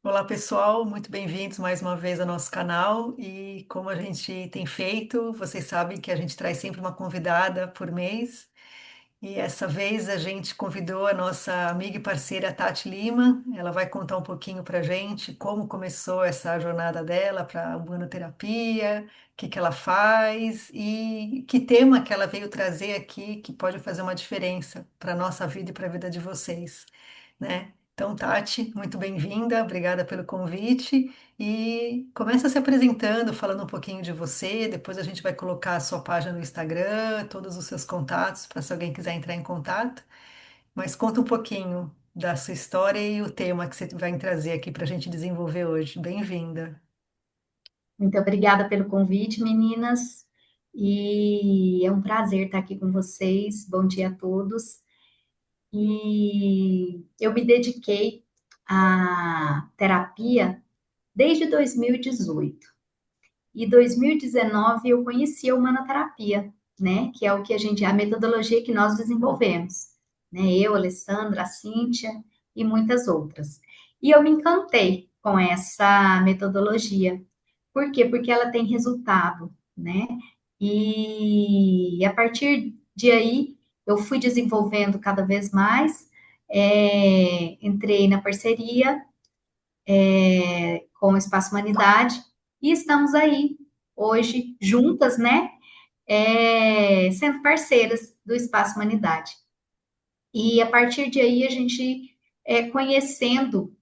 Olá, pessoal, muito bem-vindos mais uma vez ao nosso canal. E como a gente tem feito, vocês sabem que a gente traz sempre uma convidada por mês. E essa vez a gente convidou a nossa amiga e parceira Tati Lima. Ela vai contar um pouquinho para a gente como começou essa jornada dela para a humanoterapia, o que que ela faz e que tema que ela veio trazer aqui que pode fazer uma diferença para a nossa vida e para a vida de vocês, né? Então, Tati, muito bem-vinda, obrigada pelo convite. E começa se apresentando, falando um pouquinho de você. Depois a gente vai colocar a sua página no Instagram, todos os seus contatos, para se alguém quiser entrar em contato. Mas conta um pouquinho da sua história e o tema que você vai trazer aqui para a gente desenvolver hoje. Bem-vinda. Muito obrigada pelo convite, meninas. E é um prazer estar aqui com vocês. Bom dia a todos. E eu me dediquei à terapia desde 2018. E 2019 eu conheci a humanoterapia, né? Que é o que a metodologia que nós desenvolvemos, né? Eu, a Alessandra, a Cíntia e muitas outras. E eu me encantei com essa metodologia. Por quê? Porque ela tem resultado, né? E a partir de aí eu fui desenvolvendo cada vez mais, entrei na parceria com o Espaço Humanidade e estamos aí hoje juntas, né? Sendo parceiras do Espaço Humanidade. E a partir de aí a gente conhecendo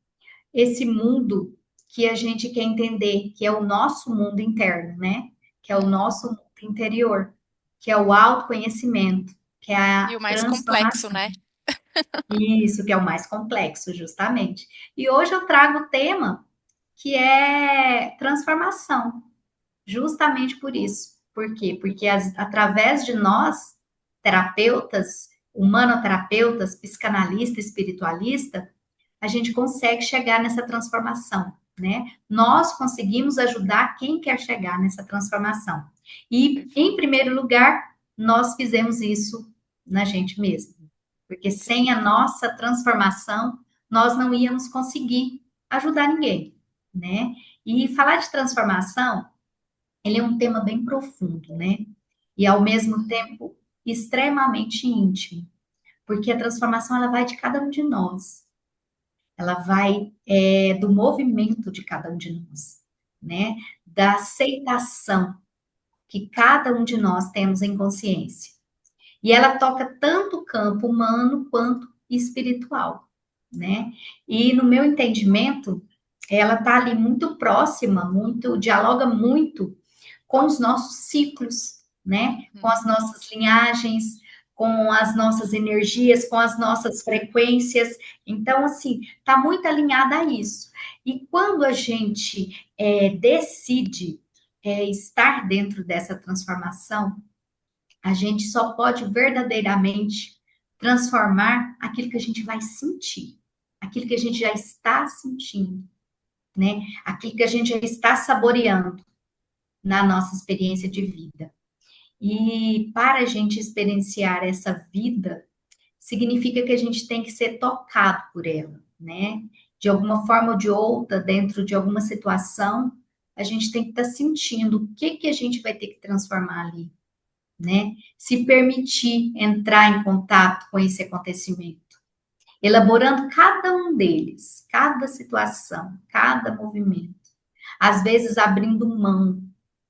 esse mundo que a gente quer entender, que é o nosso mundo interno, né? Que é o nosso mundo interior, que é o autoconhecimento, que é E a o mais complexo, transformação. né? Isso, que é o mais complexo, justamente. E hoje eu trago o tema que é transformação, justamente por isso. Por quê? Porque através de nós, terapeutas, humanoterapeutas, psicanalista, espiritualista, a gente consegue chegar nessa transformação, né? Nós conseguimos ajudar quem quer chegar nessa transformação. E, em Perfeito. primeiro lugar, nós fizemos isso na gente mesmo. Porque sem a nossa transformação, nós não íamos conseguir ajudar ninguém, né? E falar de transformação, ele é um tema bem profundo, né? E ao mesmo Uhum. tempo extremamente íntimo, porque a transformação ela vai de cada um de nós, ela vai do movimento de cada um de nós, né? Da aceitação que cada um de nós temos em consciência. E ela toca tanto o campo humano quanto espiritual, né? E no meu entendimento, ela está ali muito próxima, muito, dialoga muito com os nossos ciclos, né? Com Uhum. as nossas linhagens, com as nossas energias, com as nossas frequências. Então, assim, está muito alinhada a isso. E quando a gente decide estar dentro dessa transformação, a gente só pode verdadeiramente transformar aquilo que a gente vai sentir, aquilo que a gente já está sentindo, né? Aquilo que a gente já está saboreando na nossa experiência de vida. E para a gente experienciar essa vida, significa que a gente tem que ser tocado por ela, né? De alguma forma ou de outra, dentro de alguma situação, a gente tem que estar sentindo o que que a gente vai ter que transformar ali, né? Se permitir entrar em contato com esse acontecimento, elaborando cada um deles, cada situação, cada movimento, às vezes abrindo mão,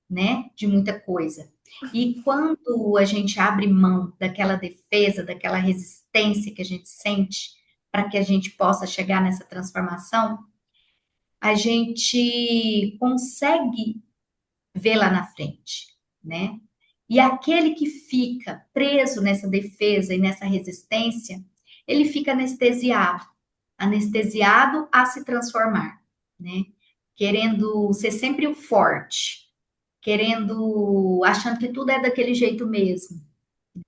né, de muita coisa. E quando a gente abre mão daquela defesa, daquela resistência que a gente sente para que a gente possa chegar nessa transformação, a gente consegue ver lá na frente, né? E aquele que fica preso nessa defesa e nessa resistência, ele fica anestesiado, anestesiado a se transformar, né? Querendo ser sempre o forte, querendo, achando que tudo é daquele jeito mesmo,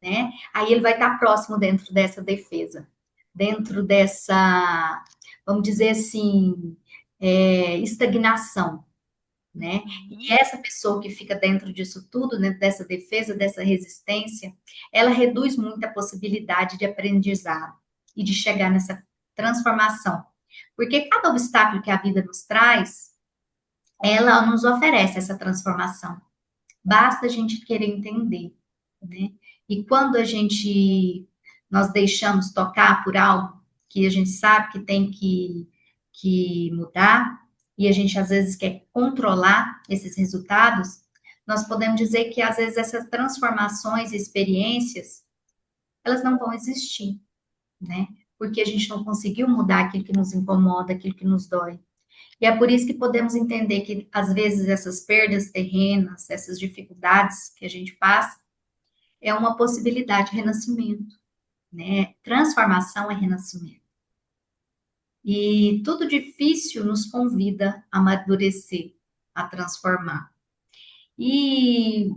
né? Aí ele vai estar próximo dentro dessa defesa, dentro dessa, vamos dizer assim, estagnação, né? E Uhum. essa pessoa que fica dentro disso tudo, dentro dessa defesa, dessa resistência, ela reduz muito a possibilidade de aprendizado e de chegar nessa transformação. Porque cada obstáculo que a vida nos traz, ela nos oferece essa transformação. Basta a gente querer entender, né? E quando nós deixamos tocar por algo que a gente sabe que tem que mudar, e a gente às vezes quer controlar esses resultados, nós podemos dizer que às vezes essas transformações e experiências, elas não vão existir, né? Porque a gente não conseguiu mudar aquilo que nos incomoda, aquilo que nos dói. E é por isso que podemos entender que, às vezes, essas perdas terrenas, essas dificuldades que a gente passa, é uma possibilidade de renascimento, né? Transformação é renascimento. E tudo difícil nos convida a amadurecer, a transformar. E,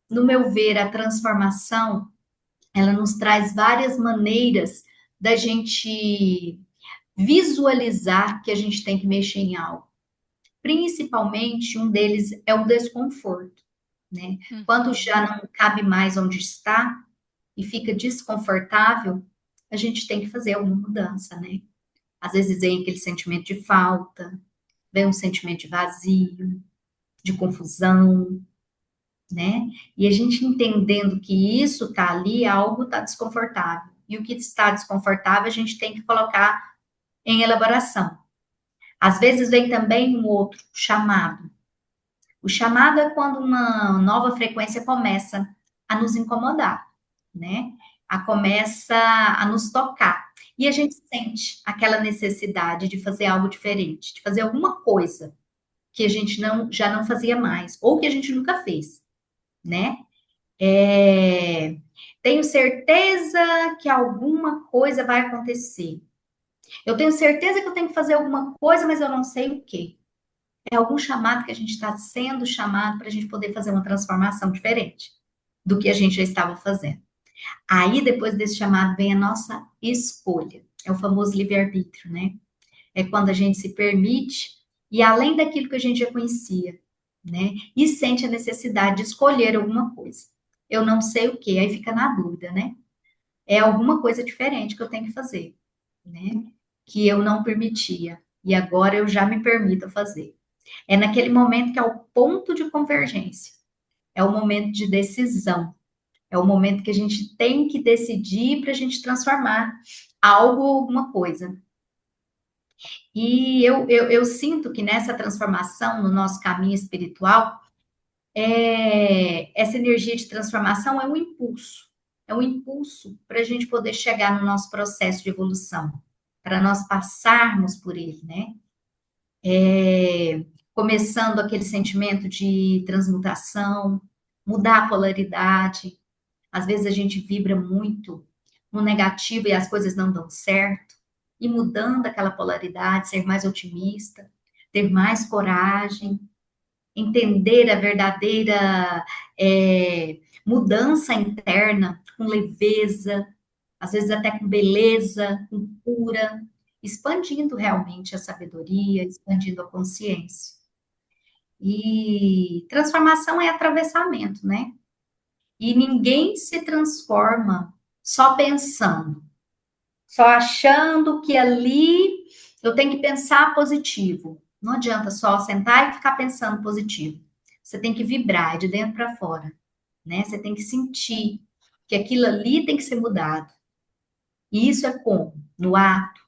no meu ver, a transformação, ela nos traz várias maneiras da gente visualizar que a gente tem que mexer em algo. Principalmente, um deles é o desconforto, né? Quando Uhum. já não cabe mais onde está e fica desconfortável, a gente tem que fazer alguma mudança, né? Às vezes vem aquele sentimento de falta, vem um sentimento de vazio, de confusão, né? E a gente entendendo que isso está ali, algo está desconfortável. E o que está desconfortável, a gente tem que colocar em elaboração. Às vezes vem também um outro chamado. O chamado é quando uma nova frequência começa a nos incomodar, né? Começa a nos tocar. E a gente sente aquela necessidade de fazer algo diferente, de fazer alguma coisa que a gente já não fazia mais, ou que a gente nunca fez, né? É, tenho certeza que alguma coisa vai acontecer. Eu tenho certeza que eu tenho que fazer alguma coisa, mas eu não sei o quê. É algum chamado que a gente está sendo chamado para a gente poder fazer uma transformação diferente do que a gente já estava fazendo. Aí, depois desse chamado, vem a nossa escolha. É o famoso livre-arbítrio, né? É quando a gente se permite e além daquilo que a gente já conhecia, né? E sente a necessidade de escolher alguma coisa. Eu não sei o que, aí fica na dúvida, né? É alguma coisa diferente que eu tenho que fazer, né? Que eu não permitia. E agora eu já me permito fazer. É naquele momento que é o ponto de convergência. É o momento de decisão. É o momento que a gente tem que decidir para a gente transformar algo ou alguma coisa. E eu sinto que nessa transformação, no nosso caminho espiritual, essa energia de transformação é um impulso. É um impulso para a gente poder chegar no nosso processo de evolução, para nós passarmos por ele, né? Começando aquele sentimento de transmutação, mudar a polaridade. Às vezes a gente vibra muito no negativo e as coisas não dão certo. E mudando aquela polaridade, ser mais otimista, ter mais coragem, entender a verdadeira mudança interna com leveza, às vezes até com beleza, com cura, expandindo realmente a sabedoria, expandindo a consciência. E transformação é atravessamento, né? E ninguém se transforma só pensando, só achando que ali eu tenho que pensar positivo. Não adianta só sentar e ficar pensando positivo. Você tem que vibrar de dentro para fora, né? Você tem que sentir que aquilo ali tem que ser mudado. E isso é como? No ato,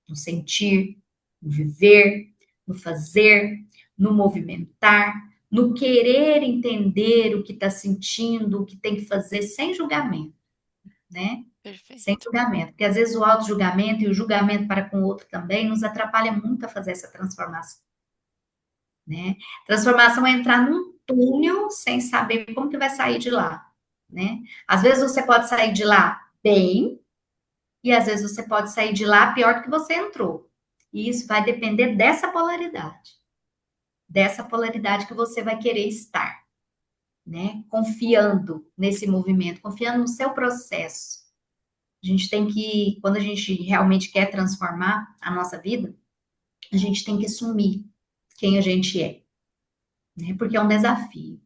no sentir, no viver, no fazer, no movimentar, no querer entender o que está sentindo, o que tem que fazer, sem julgamento, né? Sem Perfeito. julgamento. Porque às vezes o auto-julgamento e o julgamento para com o outro também nos atrapalha muito a fazer essa transformação, né? Transformação é entrar num túnel sem saber como que vai sair de lá, né? Às vezes você pode sair de lá bem, e às vezes você pode sair de lá pior do que você entrou. E isso vai depender dessa polaridade que você vai querer estar, né? Confiando nesse movimento, confiando no seu processo. A gente tem que, quando a gente realmente quer transformar a nossa vida, a gente tem que assumir quem a gente é, né? Porque é um desafio.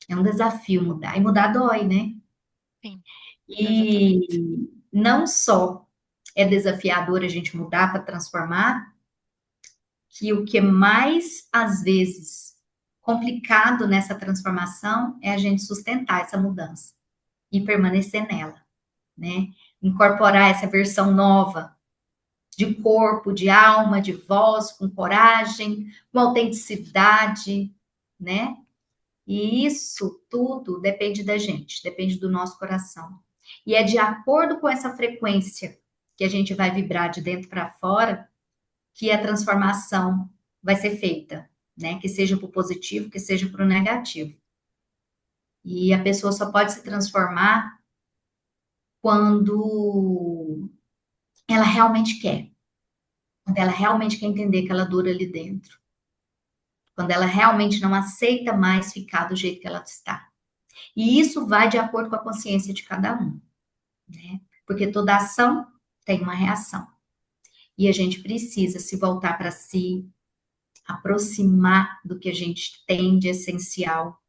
É um desafio mudar. E mudar dói, né? Sim, exatamente. E não só é desafiador a gente mudar para transformar, que o que é mais, às vezes, complicado nessa transformação é a gente sustentar essa mudança e permanecer nela, né? Incorporar essa versão nova de corpo, de alma, de voz, com coragem, com autenticidade, né? E isso tudo depende da gente, depende do nosso coração. E é de acordo com essa frequência que a gente vai vibrar de dentro para fora que a transformação vai ser feita, né? Que seja para o positivo, que seja para o negativo. E a pessoa só pode se transformar quando ela realmente quer, quando ela realmente quer entender aquela dor ali dentro, quando ela realmente não aceita mais ficar do jeito que ela está. E isso vai de acordo com a consciência de cada um, né? Porque toda ação tem uma reação. E a gente precisa se voltar para si, aproximar do que a gente tem de essencial,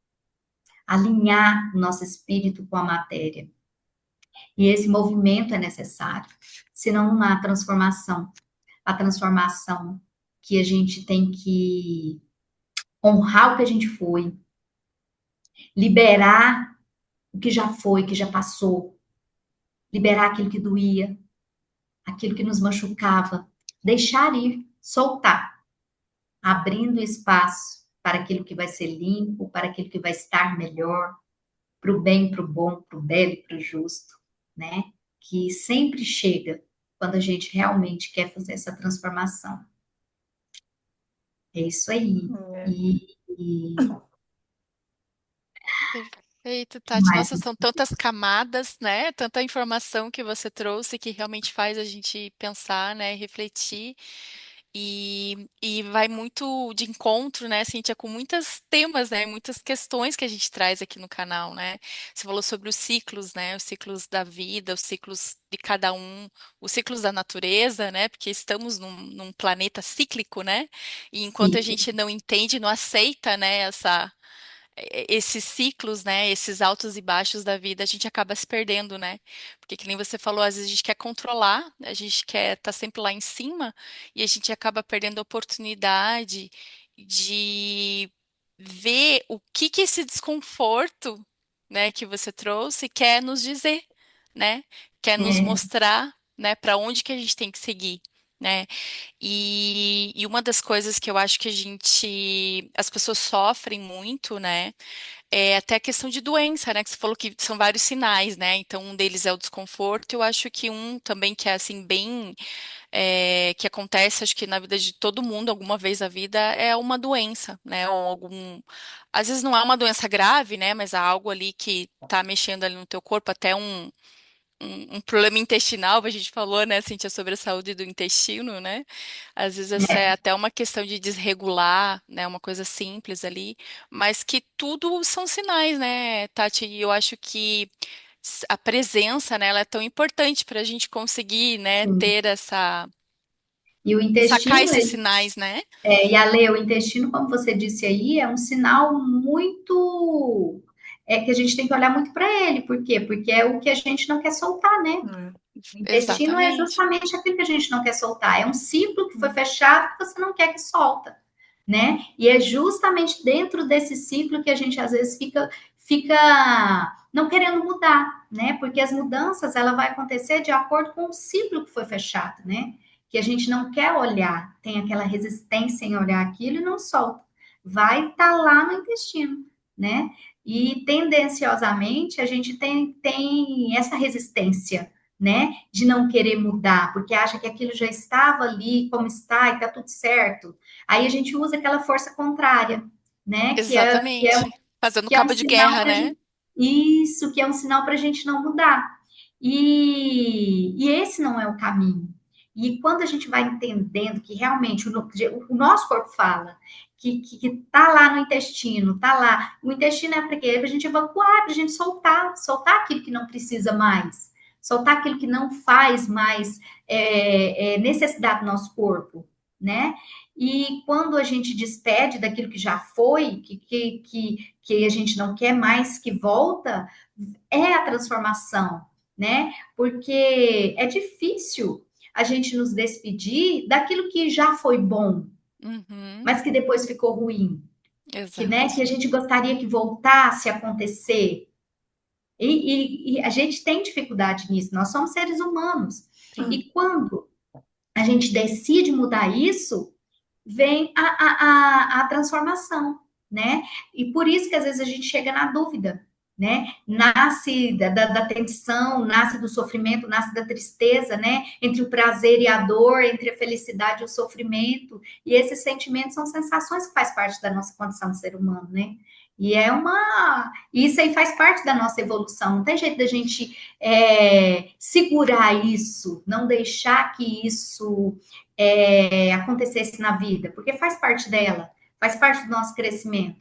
alinhar o nosso espírito com a matéria. E esse movimento é necessário, senão não há transformação. A transformação que a gente tem que honrar o que a gente foi, liberar o que já foi, que já passou, liberar aquilo que doía, aquilo que nos machucava, deixar ir, soltar, abrindo espaço para aquilo que vai ser limpo, para aquilo que vai estar melhor, para o bem, para o bom, para o belo e para o justo, né? Que sempre chega quando a gente realmente quer fazer essa transformação. É isso aí. É. E Perfeito, Tati. mais Nossa, são tantas camadas, né? Tanta informação que você trouxe que realmente faz a gente pensar, né? Refletir. E vai muito de encontro, né, Cíntia, com muitos temas, né? Muitas questões que a gente traz aqui no canal, né? Você falou sobre os ciclos, né? Os ciclos da vida, os ciclos de cada um, os ciclos da natureza, né? Porque estamos num planeta cíclico, né? E enquanto a ciclo. gente não entende, não aceita, né, esses ciclos, né, esses altos e baixos da vida, a gente acaba se perdendo, né? Porque que nem você falou, às vezes a gente quer controlar, a gente quer estar sempre lá em cima e a gente acaba perdendo a oportunidade de ver o que que esse desconforto, né, que você trouxe quer nos dizer, né? Quer nos É, mostrar, né, para onde que a gente tem que seguir. Né? E uma das coisas que eu acho que as pessoas sofrem muito, né, é até a questão de doença, né, que você falou que são vários sinais, né, então um deles é o desconforto, eu acho que um também que é, assim, bem, que acontece, acho que na vida de todo mundo, alguma vez na vida, é uma doença, né, ou às vezes não é uma doença grave, né, mas há algo ali que tá mexendo ali no teu corpo, até um problema intestinal, a gente falou, né, Cíntia, sobre a saúde do intestino, né? Às vezes essa é é, até uma questão de desregular, né? Uma coisa simples ali, mas que tudo são sinais, né, Tati? E eu acho que a presença, né, ela é tão importante para a gente conseguir, né, sim. ter E o sacar intestino, esses sinais, né? e a lei, o intestino, como você disse aí, é um sinal muito. É que a gente tem que olhar muito para ele. Por quê? Porque é o que a gente não quer soltar, né? É, O intestino é exatamente. justamente aquilo que a gente não quer soltar. É um ciclo que foi Hum. fechado que você não quer que solta, né? E é justamente dentro desse ciclo que a gente às vezes fica não querendo mudar, né? Porque as mudanças ela vai acontecer de acordo com o ciclo que foi fechado, né? Que a gente não quer olhar, tem aquela resistência em olhar aquilo e não solta. Vai estar lá no intestino, né? E tendenciosamente a gente tem essa resistência, né? De não querer mudar, porque acha que aquilo já estava ali como está e está tudo certo. Aí a gente usa aquela força contrária, né? Exatamente. Fazendo Que é um cabo de sinal guerra, para né? gente. Isso, que é um sinal para a gente não mudar. E esse não é o caminho. E quando a gente vai entendendo que realmente o nosso corpo fala, que tá lá no intestino, tá lá. O intestino é para quê? É para a gente evacuar, para a gente soltar aquilo que não precisa mais, soltar aquilo que não faz mais necessidade do nosso corpo, né? E quando a gente despede daquilo que já foi, que a gente não quer mais que volta, é a transformação, né? Porque é difícil a gente nos despedir daquilo que já foi bom, mas que depois ficou ruim, que, né, exato. que a gente gostaria que voltasse a acontecer. E a gente tem dificuldade nisso, nós somos seres humanos. Sim. E quando a gente decide mudar isso, vem a transformação, né? E por isso que às vezes a gente chega na dúvida, né? Nasce da tensão, nasce do sofrimento, nasce da tristeza, né? Entre o prazer e a dor, entre a felicidade e o sofrimento. E esses sentimentos são sensações que faz parte da nossa condição de ser humano, né? E é uma. Isso aí faz parte da nossa evolução. Não tem jeito da gente segurar isso, não deixar que isso acontecesse na vida, porque faz parte dela, faz parte do nosso crescimento.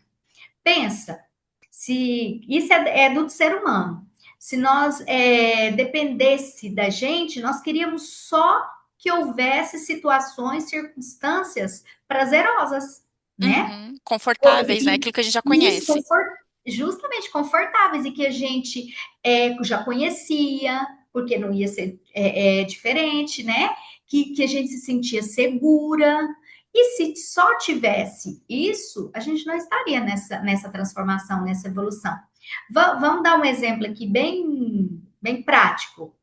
Pensa, se isso é do ser humano, se nós dependesse da gente, nós queríamos só que houvesse situações, circunstâncias prazerosas, né? Uhum. Confortáveis, né? Aquilo que a gente já Isso, conhece. justamente confortáveis e que a gente já conhecia, porque não ia ser diferente, né? Que a gente se sentia segura. E se só tivesse isso, a gente não estaria nessa transformação, nessa evolução. Vamos dar um exemplo aqui bem prático.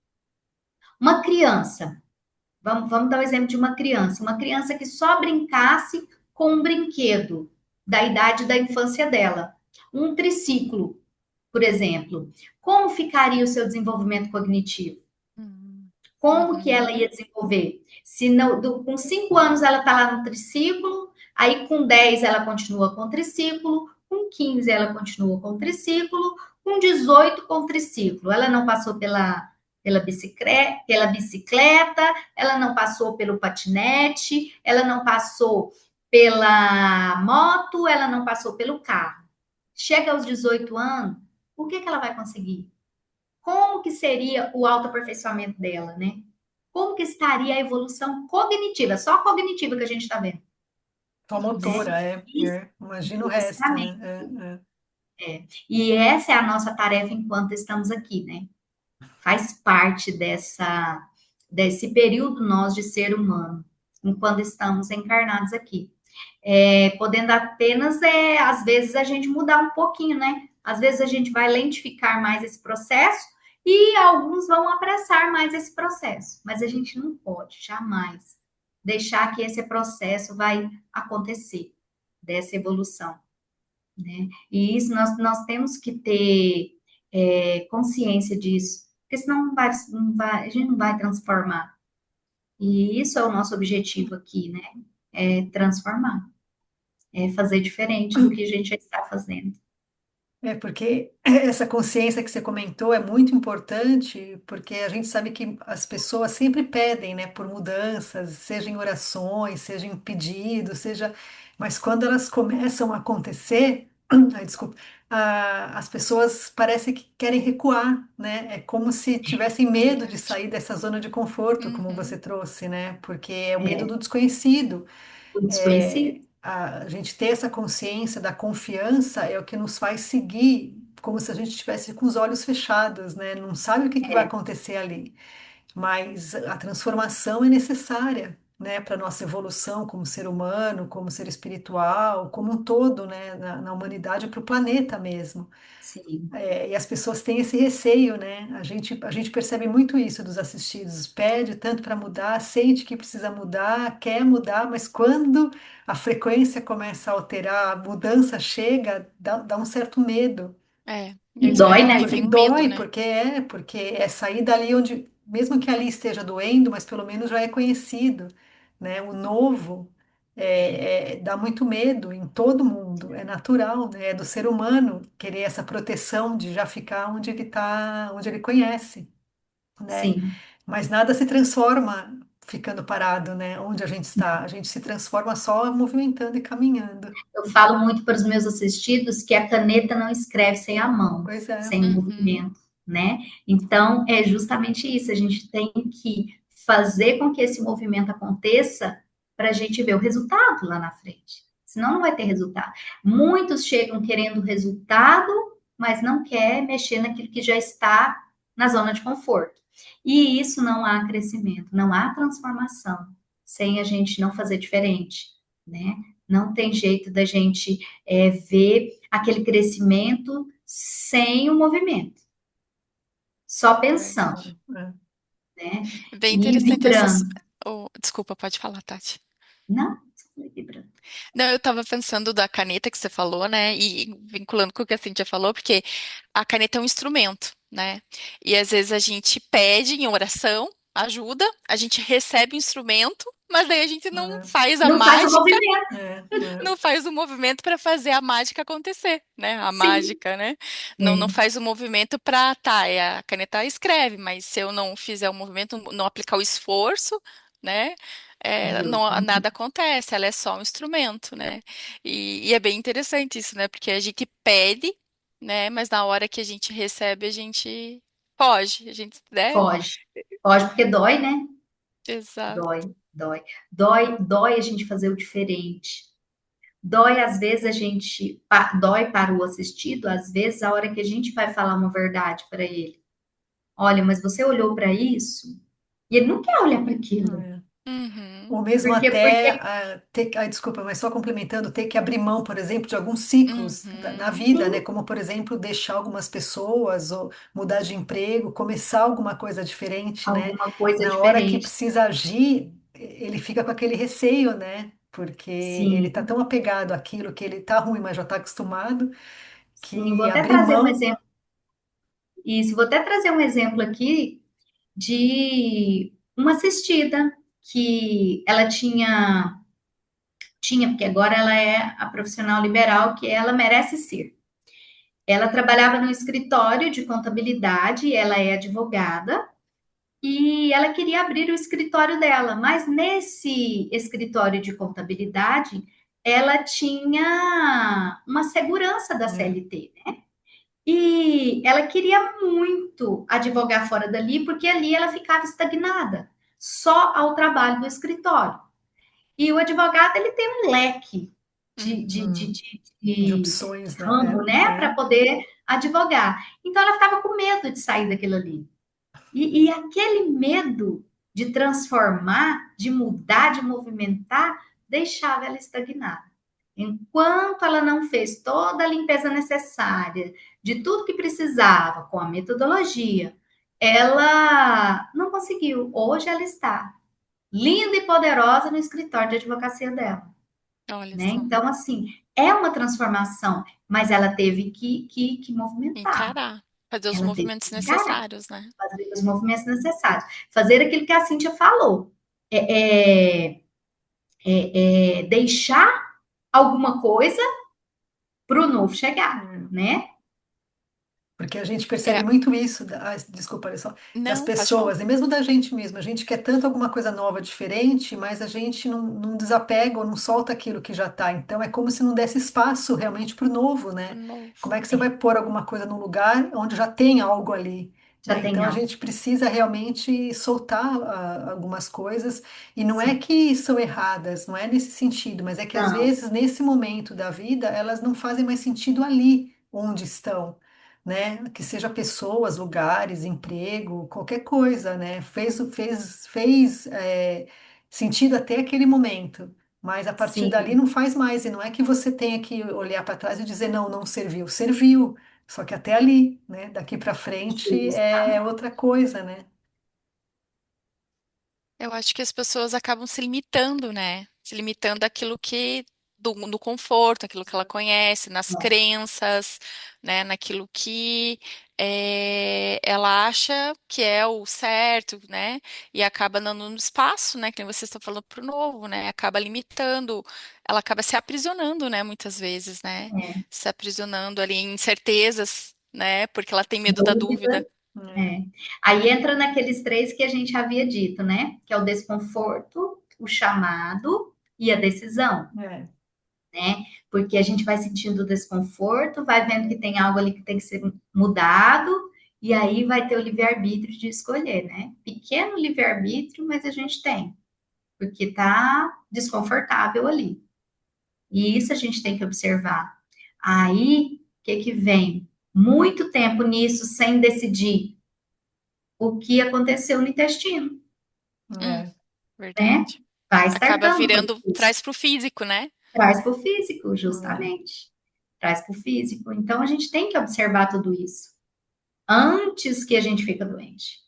Uma criança, vamos dar o exemplo de uma criança que só brincasse com um brinquedo da idade da infância dela, um triciclo, por exemplo. Como ficaria o seu desenvolvimento cognitivo? Uhum. Como que ela Uhum. ia desenvolver? Se com 5 anos ela está lá no triciclo, aí com 10 ela continua com o triciclo, com 15 ela continua com o triciclo, com 18 com o triciclo. Ela não passou pela bicicleta, ela não passou pelo patinete, ela não passou pela moto, ela não passou pelo carro. Chega aos 18 anos, o que ela vai conseguir? Como que seria o autoaperfeiçoamento dela, né? Como que estaria a evolução cognitiva, só a cognitiva que a gente está vendo, Só né? motora, Isso, imagina o resto, justamente. né? E essa é a nossa tarefa enquanto estamos aqui, né? Faz parte desse período nós de ser humano, enquanto estamos encarnados aqui. Podendo apenas, às vezes, a gente mudar um pouquinho, né? Às vezes a gente vai lentificar mais esse processo e alguns vão apressar mais esse processo, mas a gente não pode jamais deixar que esse processo vai acontecer, dessa evolução, né? E isso nós temos que ter consciência disso, porque senão a gente não vai transformar. E isso é o nosso objetivo aqui, né? É transformar, é fazer diferente do que a gente já está fazendo. É porque essa consciência que você comentou é muito importante, porque a gente sabe que as pessoas sempre pedem, né, por mudanças, seja em orações, seja em pedidos, seja, mas quando elas começam a acontecer, ai, desculpa, as pessoas parecem que querem recuar, né? É como se tivessem medo de Verdade. sair dessa zona de conforto, como você Uhum. trouxe, né? Porque é o medo É, do desconhecido. o desconhecido. A gente ter essa consciência da confiança é o que nos faz seguir como se a gente estivesse com os olhos fechados, né? Não sabe o que que vai É, acontecer ali, mas a transformação é necessária, né, para nossa evolução como ser humano, como ser espiritual, como um todo, né, na humanidade, para o planeta mesmo. sim. E as pessoas têm esse receio, né? A gente percebe muito isso dos assistidos. Pede tanto para mudar, sente que precisa mudar, quer mudar, mas quando a frequência começa a alterar, a mudança chega, dá um certo medo. É, E dói, né? aí E vem o medo, dói, né? porque é sair dali onde, mesmo que ali esteja doendo, mas pelo menos já é conhecido, né? O novo dá muito medo em todo mundo, é natural, né? É do ser humano querer essa proteção de já ficar onde ele está, onde ele conhece, né? Sim. Mas nada se transforma ficando parado, né? Onde a gente está, a gente se transforma só movimentando e caminhando. Eu falo muito para os meus assistidos que a caneta não escreve sem a mão, Pois é. sem o Uhum. movimento, né? Então, é justamente isso. A gente tem que fazer com que esse movimento aconteça para a gente ver o resultado lá na frente. Senão, não vai ter resultado. Muitos chegam querendo resultado, mas não quer mexer naquilo que já está na zona de conforto. E isso não há crescimento, não há transformação sem a gente não fazer diferente, né? Não tem jeito da gente ver aquele crescimento sem o movimento, só É, pensando, claro. É. né? Bem E interessante essas. vibrando. Oh, desculpa, pode falar, Tati. Não, vibrando. Não, eu tava pensando da caneta que você falou, né? E vinculando com o que a Cintia falou, porque a caneta é um instrumento, né? E às vezes a gente pede em oração ajuda, a gente recebe o instrumento, mas daí a gente não É, faz a Não faz o mágica, movimento. é, é. não faz o movimento para fazer a mágica acontecer, né? A Sim, mágica, né? Não é, faz o movimento para, tá, a caneta escreve, mas se eu não fizer o movimento, não aplicar o esforço, né? viu? Não, nada acontece, ela é só um instrumento, né? E é bem interessante isso, né? Porque a gente pede, né? Mas na hora que a gente recebe, a gente foge, a gente, né? Foge. Foge porque dói, né? Exato. Dói, dói. Dói a gente fazer o diferente. Dói, às vezes, a gente. Dói para o assistido, às vezes, a hora que a gente vai falar uma verdade para ele. Olha, mas você olhou para isso? E ele não quer olhar para aquilo. É. Uhum, Ou mesmo até, Porque, desculpa, mas só complementando, ter que abrir mão, por exemplo, de alguns ciclos na uhum, vida, né? sim, Como, por exemplo, deixar algumas pessoas ou mudar de emprego, começar alguma coisa diferente, né? alguma coisa Na hora que diferente. precisa agir, ele fica com aquele receio, né? Porque ele tá Sim, tão apegado àquilo que ele tá ruim, mas já tá acostumado, sim. Vou que até abrir trazer um mão. exemplo. Isso, vou até trazer um exemplo aqui de uma assistida que ela tinha, porque agora ela é a profissional liberal que ela merece ser. Ela trabalhava no escritório de contabilidade, ela é advogada, e ela queria abrir o escritório dela, mas nesse escritório de contabilidade, ela tinha uma segurança da Né? CLT. E ela queria muito advogar fora dali, porque ali ela ficava estagnada, só ao trabalho do escritório. E o advogado, ele tem um leque de, de, de, Hum, de, de de opções, né? ramo, né, É, para é. poder advogar. Então, ela ficava com medo de sair daquilo ali. E aquele medo de transformar, de mudar, de movimentar, deixava ela estagnada. Enquanto ela não fez toda a limpeza necessária de tudo que precisava com a metodologia, ela não conseguiu. Hoje ela está linda e poderosa no escritório de advocacia dela, olha né? só, Então, assim, é uma transformação, mas ela teve que movimentar, encarar, fazer os ela teve movimentos que encarar, necessários, né? fazer os movimentos necessários, fazer aquilo que a Cíntia falou, é, é, deixar alguma coisa para o novo chegar, É. né? Porque a gente É, percebe muito isso, desculpa, olha só, das não, pode falar. pessoas, e mesmo da gente mesmo. A gente quer tanto alguma coisa nova, diferente, mas a gente não desapega ou não solta aquilo que já está. Então é como se não desse espaço realmente para o novo, Pro né? novo. Como é que você vai pôr alguma coisa no lugar onde já tem algo ali? Já Né? tem Então a algo. gente precisa realmente soltar algumas coisas, e não é que são erradas, não é nesse sentido, mas é que às Não, vezes, nesse momento da vida, elas não fazem mais sentido ali onde estão, né? Que seja pessoas, lugares, emprego, qualquer coisa, né? Fez sentido até aquele momento, mas a partir dali sim, não faz mais. E não é que você tenha que olhar para trás e dizer, não, não serviu. Serviu, só que até ali, né? Daqui para frente é justamente. outra coisa, né? Eu acho que as pessoas acabam se limitando, né? Se limitando àquilo que do conforto, aquilo que ela conhece, nas crenças, né? Naquilo que ela acha que é o certo, né? E acaba não dando espaço, né? Que nem você está falando para o novo, né? Acaba limitando, ela acaba se aprisionando, né? Muitas vezes, né? É, Se aprisionando ali em incertezas, né? Porque ela tem medo da dúvida. dúvida. É, É. Aí entra naqueles três que a gente havia dito, né? Que é o desconforto, o chamado e a decisão, é, né? Porque a gente vai sentindo o desconforto, vai vendo que tem algo ali que tem que ser mudado, e aí vai ter o livre-arbítrio de escolher, né? Pequeno livre-arbítrio, mas a gente tem, porque tá desconfortável ali. E isso a gente tem que observar. Aí, o que que vem? Muito tempo nisso sem decidir o que aconteceu no intestino, Hum, né? verdade. vai Acaba startando tudo virando, isso. traz para o físico, né? Traz para o físico, É. justamente. Traz para o físico. Então, a gente tem que observar tudo isso antes que a gente fica doente.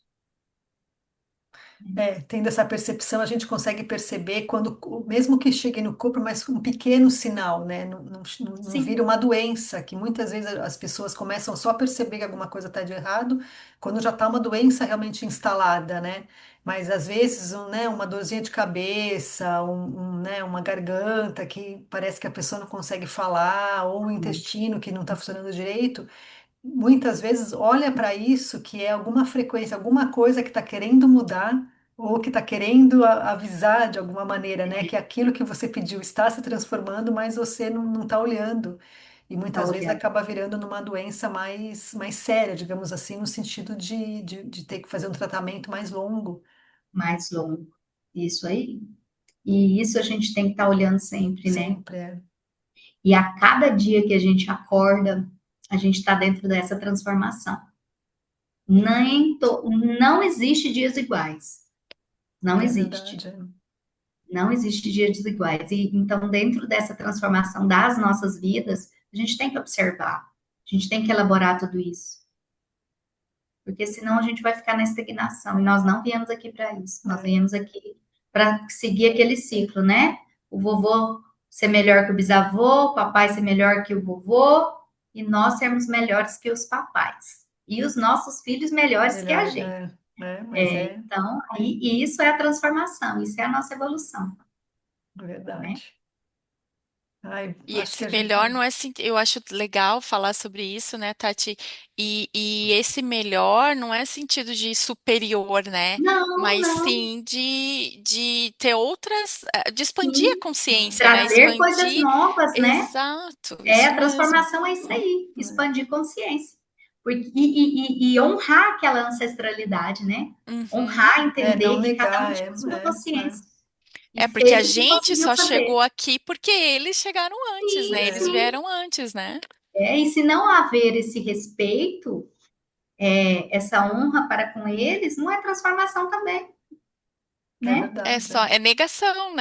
Tendo essa percepção, a gente consegue perceber quando, mesmo que chegue no corpo, mas um pequeno sinal, né? Não vira Sim, uma doença, que muitas vezes as pessoas começam só a perceber que alguma coisa está de errado, quando já está uma doença realmente instalada, né? Mas às vezes, né, uma dorzinha de cabeça, né, uma garganta que parece que a pessoa não consegue falar, ou um intestino que não está funcionando direito, muitas vezes olha para isso que é alguma frequência, alguma coisa que está querendo mudar ou que está querendo avisar de alguma maneira, né? Que aquilo que você pediu está se transformando, mas você não está olhando. E tá muitas vezes olhando acaba virando numa doença mais séria, digamos assim, no sentido de ter que fazer um tratamento mais longo. mais longo. Isso aí. E isso a gente tem que estar olhando sempre, né? Sempre é. E a cada dia que a gente acorda, a gente está dentro dessa transformação. Nem to... Não existe dias iguais. Não É existe. verdade. É. Não existe dias iguais. E então, dentro dessa transformação das nossas vidas, a gente tem que observar, a gente tem que elaborar tudo isso. Porque senão a gente vai ficar na estagnação. E nós não viemos aqui para isso. Nós É, viemos aqui para seguir aquele ciclo, né? O vovô ser melhor que o bisavô, o papai ser melhor que o vovô, e nós sermos melhores que os papais. E os nossos filhos melhores que a melhor, gente. mas é Então, e isso é a transformação, isso é a nossa evolução, né? verdade. Ai, E acho que esse a gente. melhor não é assim, eu acho legal falar sobre isso, né, Tati? E esse melhor não é sentido de superior, né? Não, Mas não, sim de ter outras, de expandir a sim. consciência, né? Trazer coisas Expandir. novas, né? Exato, A isso mesmo. transformação é isso aí, É, expandir consciência. E honrar aquela ancestralidade, né? Uhum. Honrar, não entender que cada um negar, tinha a sua consciência e É porque a fez o que gente conseguiu só fazer. chegou aqui porque eles chegaram antes, né? é, Eles é, vieram antes, né? E se não haver esse respeito, essa honra para com eles, não é transformação também, é né? É verdade. só, é negação,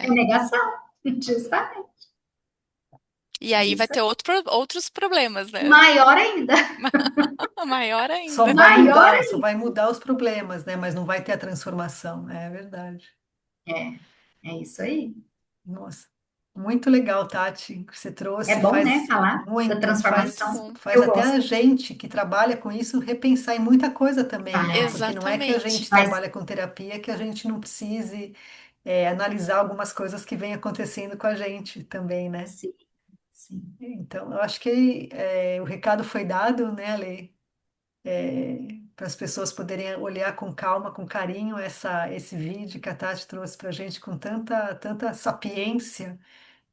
É né? negação, justamente. E É aí vai isso ter aí. outros problemas, né? Maior ainda, Maior Só ainda. vai maior mudar, só ainda. vai mudar os problemas, né? Mas não vai ter a transformação. É verdade. É, é isso aí. Nossa, muito legal, Tati, que você É trouxe. bom, né, Faz falar da muito, É muito transformação. bom. faz Eu até a gosto. gente que trabalha com isso repensar em muita coisa também, né? Faz, Porque não é que a Exatamente. gente faz trabalha com terapia que a gente não precise analisar algumas coisas que vêm acontecendo com a gente também, né? sim, sim. Então, eu acho que o recado foi dado, né, Ale? Para as pessoas poderem olhar com calma, com carinho esse vídeo que a Tati trouxe para a gente com tanta sapiência,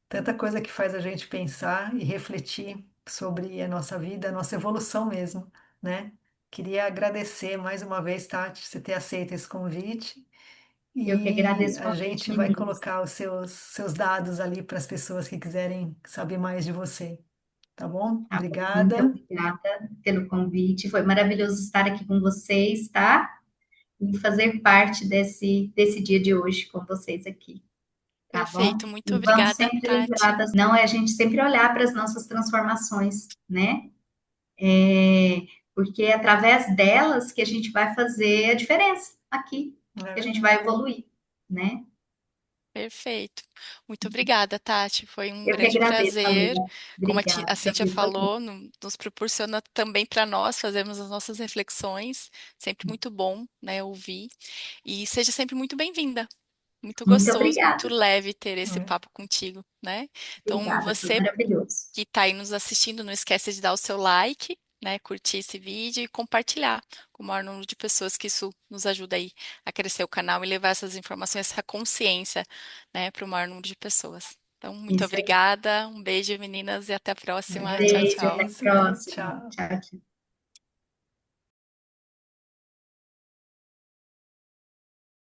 tanta coisa que faz a gente pensar e refletir sobre a nossa vida, a nossa evolução mesmo, né? Queria agradecer mais uma vez, Tati, você ter aceito esse convite. Eu que E agradeço o a convite, gente vai meninas. colocar os seus dados ali para as pessoas que quiserem saber mais de você, tá bom? Tá bom? Muito Obrigada. obrigada pelo convite. Foi maravilhoso estar aqui com vocês, tá? E fazer parte desse dia de hoje com vocês aqui, tá bom? Perfeito. Muito E vamos obrigada, sempre Tati. lembrar não é a gente sempre olhar para as nossas transformações, né? Porque é através delas que a gente vai fazer a diferença aqui, É que a gente vai verdade. evoluir, né? Perfeito. Muito obrigada, Tati. Foi um Eu que grande agradeço, prazer. amiga. Como Obrigada, a o Cíntia prazer foi meu. falou, nos proporciona também para nós fazermos as nossas reflexões. Sempre muito bom, né, ouvir. E seja sempre muito bem-vinda. Muito Muito gostoso, muito obrigada. leve ter esse É, papo contigo, né? Então, Obrigada, foi você maravilhoso. que está aí nos assistindo, não esquece de dar o seu like, né? Curtir esse vídeo e compartilhar com o maior número de pessoas, que isso nos ajuda aí a crescer o canal e levar essas informações, essa consciência, né, para o maior número de pessoas. Então, muito Isso aí. obrigada, um beijo, meninas, e até a eu próxima. Tchau, Beijo, agradeço, até a tchau. até próxima. tchau. Tchau, tchau.